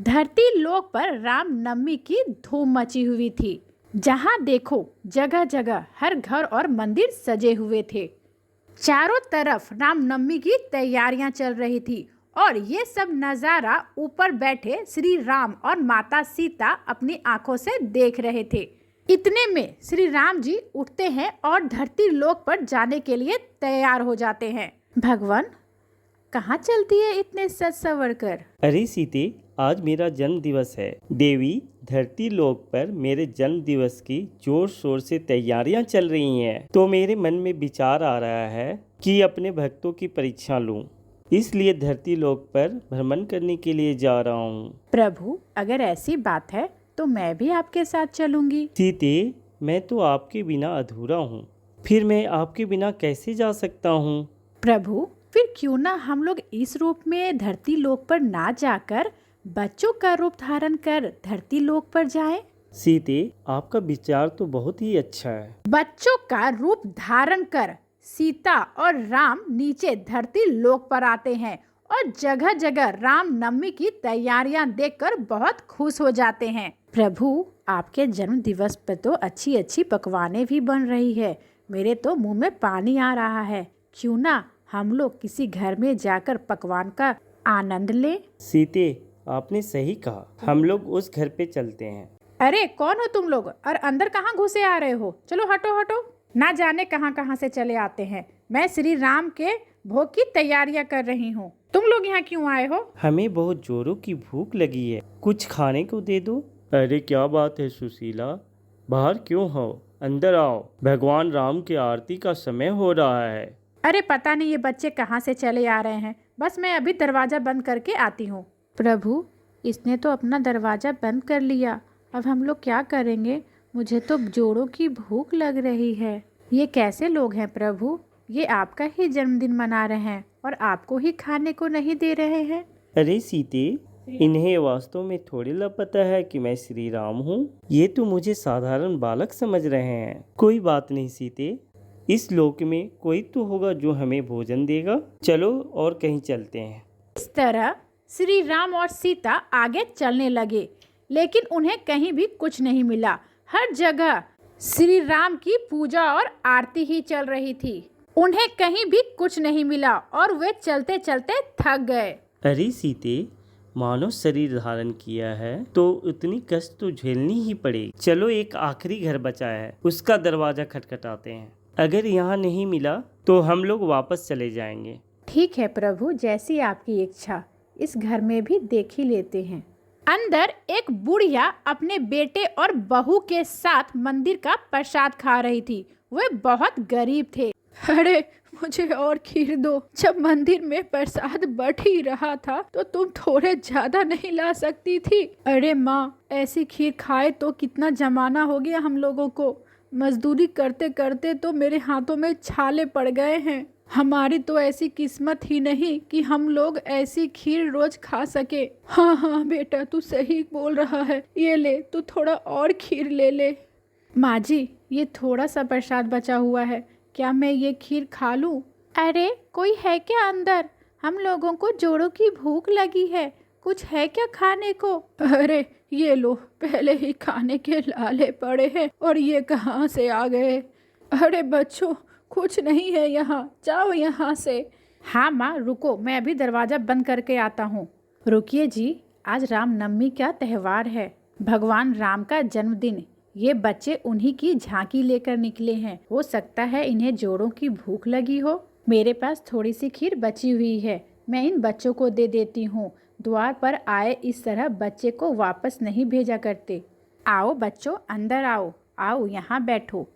धरती लोक पर रामनवमी की धूम मची हुई थी। जहाँ देखो जगह जगह हर घर और मंदिर सजे हुए थे। चारों तरफ रामनवमी की तैयारियां चल रही थी और ये सब नज़ारा ऊपर बैठे श्री राम और माता सीता अपनी आंखों से देख रहे थे। इतने में श्री राम जी उठते हैं और धरती लोक पर जाने के लिए तैयार हो जाते हैं। भगवान कहाँ चलती है इतने सज संवर कर? अरे सीते, आज मेरा जन्म दिवस है। देवी, धरती लोक पर मेरे जन्म दिवस की जोर शोर से तैयारियां चल रही हैं। तो मेरे मन में विचार आ रहा है कि अपने भक्तों की परीक्षा लूं। इसलिए धरती लोक पर भ्रमण करने के लिए जा रहा हूं। प्रभु, अगर ऐसी बात है तो मैं भी आपके साथ चलूंगी। सीते, मैं तो आपके बिना अधूरा हूँ। फिर मैं आपके बिना कैसे जा सकता हूँ? प्रभु, फिर क्यों ना हम लोग इस रूप में धरती लोक पर ना जाकर बच्चों का रूप धारण कर धरती लोक पर जाएं? सीते, आपका विचार तो बहुत ही अच्छा है। बच्चों का रूप धारण कर सीता और राम नीचे धरती लोक पर आते हैं और जगह जगह रामनवमी की तैयारियां देखकर बहुत खुश हो जाते हैं। प्रभु, आपके जन्म दिवस पर तो अच्छी अच्छी पकवानें भी बन रही है। मेरे तो मुंह में पानी आ रहा है। क्यों ना हम लोग किसी घर में जाकर पकवान का आनंद लें? सीते, आपने सही कहा। हम लोग उस घर पे चलते हैं। अरे कौन हो तुम लोग और अंदर कहाँ घुसे आ रहे हो? चलो हटो हटो, ना जाने कहाँ कहाँ से चले आते हैं। मैं श्री राम के भोग की तैयारियां कर रही हूँ। तुम लोग यहाँ क्यों आए हो? हमें बहुत जोरों की भूख लगी है, कुछ खाने को दे दो। अरे क्या बात है सुशीला, बाहर क्यों हो? अंदर आओ, भगवान राम की आरती का समय हो रहा है। अरे पता नहीं ये बच्चे कहाँ से चले आ रहे हैं। बस मैं अभी दरवाजा बंद करके आती हूँ। प्रभु, इसने तो अपना दरवाजा बंद कर लिया। अब हम लोग क्या करेंगे? मुझे तो जोड़ों की भूख लग रही है। ये कैसे लोग हैं प्रभु? ये आपका ही जन्मदिन मना रहे हैं और आपको ही खाने को नहीं दे रहे हैं। अरे सीते, इन्हें वास्तव में थोड़ी ना पता है कि मैं श्री राम हूँ। ये तो मुझे साधारण बालक समझ रहे हैं। कोई बात नहीं सीते, इस लोक में कोई तो होगा जो हमें भोजन देगा। चलो और कहीं चलते हैं। इस तरह श्री राम और सीता आगे चलने लगे, लेकिन उन्हें कहीं भी कुछ नहीं मिला। हर जगह श्री राम की पूजा और आरती ही चल रही थी। उन्हें कहीं भी कुछ नहीं मिला और वे चलते चलते थक गए। अरे सीते, मानव शरीर धारण किया है तो इतनी कष्ट तो झेलनी ही पड़ेगी। चलो, एक आखिरी घर बचा है, उसका दरवाजा खटखटाते हैं। अगर यहाँ नहीं मिला तो हम लोग वापस चले जाएंगे। ठीक है प्रभु, जैसी आपकी इच्छा। इस घर में भी देख ही लेते हैं। अंदर एक बुढ़िया अपने बेटे और बहू के साथ मंदिर का प्रसाद खा रही थी। वे बहुत गरीब थे। अरे मुझे और खीर दो। जब मंदिर में प्रसाद बढ़ ही रहा था तो तुम थोड़े ज्यादा नहीं ला सकती थी? अरे माँ, ऐसी खीर खाए तो कितना जमाना हो गया हम लोगों को। मजदूरी करते करते तो मेरे हाथों में छाले पड़ गए हैं। हमारी तो ऐसी किस्मत ही नहीं कि हम लोग ऐसी खीर रोज खा सके। हाँ हाँ बेटा, तू सही बोल रहा है। ये ले, तू थोड़ा और खीर ले ले। माँ जी, ये थोड़ा सा प्रसाद बचा हुआ है, क्या मैं ये खीर खा लूँ? अरे कोई है क्या अंदर? हम लोगों को जोड़ों की भूख लगी है, कुछ है क्या खाने को? अरे ये लो, पहले ही खाने के लाले पड़े हैं और ये कहाँ से आ गए? अरे बच्चों, कुछ नहीं है यहाँ, जाओ यहाँ से। हाँ माँ, रुको, मैं अभी दरवाजा बंद करके आता हूँ। रुकिए जी, आज रामनवमी का त्यौहार है, भगवान राम का जन्मदिन। ये बच्चे उन्हीं की झांकी लेकर निकले हैं। हो सकता है इन्हें जोड़ों की भूख लगी हो। मेरे पास थोड़ी सी खीर बची हुई है, मैं इन बच्चों को दे देती हूँ। द्वार पर आए इस तरह बच्चे को वापस नहीं भेजा करते। आओ बच्चों, अंदर आओ, आओ यहाँ बैठो।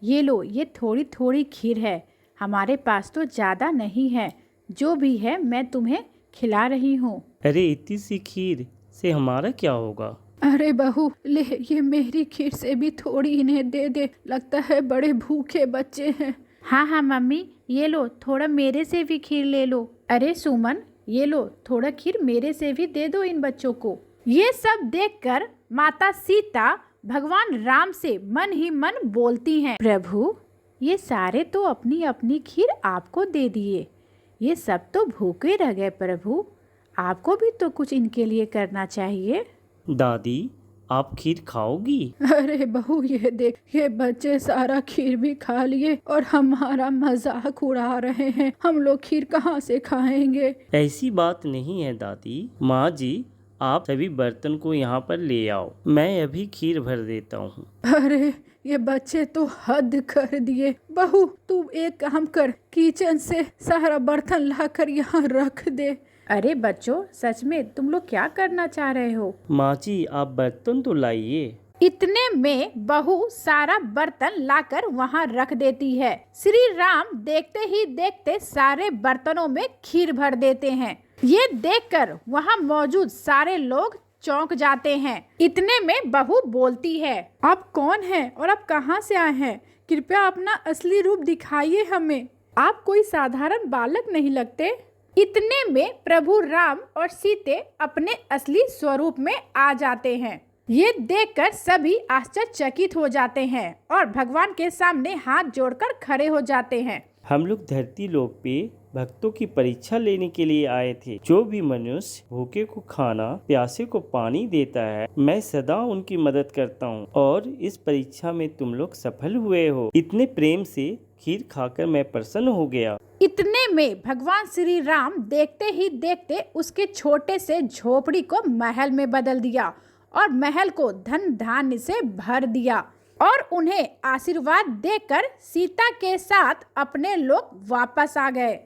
ये लो, ये थोड़ी थोड़ी खीर है, हमारे पास तो ज़्यादा नहीं है। जो भी है मैं तुम्हें खिला रही हूँ। अरे इतनी सी खीर से हमारा क्या होगा? अरे बहू, ले, ये मेरी खीर से भी थोड़ी इन्हें दे दे, लगता है बड़े भूखे बच्चे हैं। हाँ हाँ मम्मी, ये लो, थोड़ा मेरे से भी खीर ले लो। अरे सुमन, ये लो, थोड़ा खीर मेरे से भी दे दो इन बच्चों को। ये सब देखकर माता सीता भगवान राम से मन ही मन बोलती हैं, प्रभु ये सारे तो अपनी अपनी खीर आपको दे दिए, ये सब तो भूखे रह गए। प्रभु आपको भी तो कुछ इनके लिए करना चाहिए। दादी, आप खीर खाओगी? अरे बहू, ये देख, ये बच्चे सारा खीर भी खा लिए और हमारा मजाक उड़ा रहे हैं। हम लोग खीर कहाँ से खाएंगे? ऐसी बात नहीं है दादी। माँ जी, आप सभी बर्तन को यहाँ पर ले आओ, मैं अभी खीर भर देता हूँ। अरे ये बच्चे तो हद कर दिए। बहू, तू एक काम कर, किचन से सारा बर्तन लाकर यहाँ रख दे। अरे बच्चों, सच में तुम लोग क्या करना चाह रहे हो? माँ जी, आप बर्तन तो लाइए। इतने में बहू सारा बर्तन लाकर वहाँ रख देती है। श्री राम देखते ही देखते सारे बर्तनों में खीर भर देते हैं। ये देखकर वहाँ मौजूद सारे लोग चौंक जाते हैं। इतने में बहू बोलती है, आप कौन हैं और आप कहाँ से आए हैं? कृपया अपना असली रूप दिखाइए हमें। आप कोई साधारण बालक नहीं लगते। इतने में प्रभु राम और सीते अपने असली स्वरूप में आ जाते हैं। ये देखकर सभी आश्चर्यचकित हो जाते हैं और भगवान के सामने हाथ जोड़कर खड़े हो जाते हैं। हम लोग धरती लोक पे भक्तों की परीक्षा लेने के लिए आए थे। जो भी मनुष्य भूखे को खाना, प्यासे को पानी देता है, मैं सदा उनकी मदद करता हूँ और इस परीक्षा में तुम लोग सफल हुए हो। इतने प्रेम से खीर खाकर मैं प्रसन्न हो गया। इतने में भगवान श्री राम देखते ही देखते उसके छोटे से झोपड़ी को महल में बदल दिया और महल को धन धान्य से भर दिया और उन्हें आशीर्वाद देकर सीता के साथ अपने लोग वापस आ गए।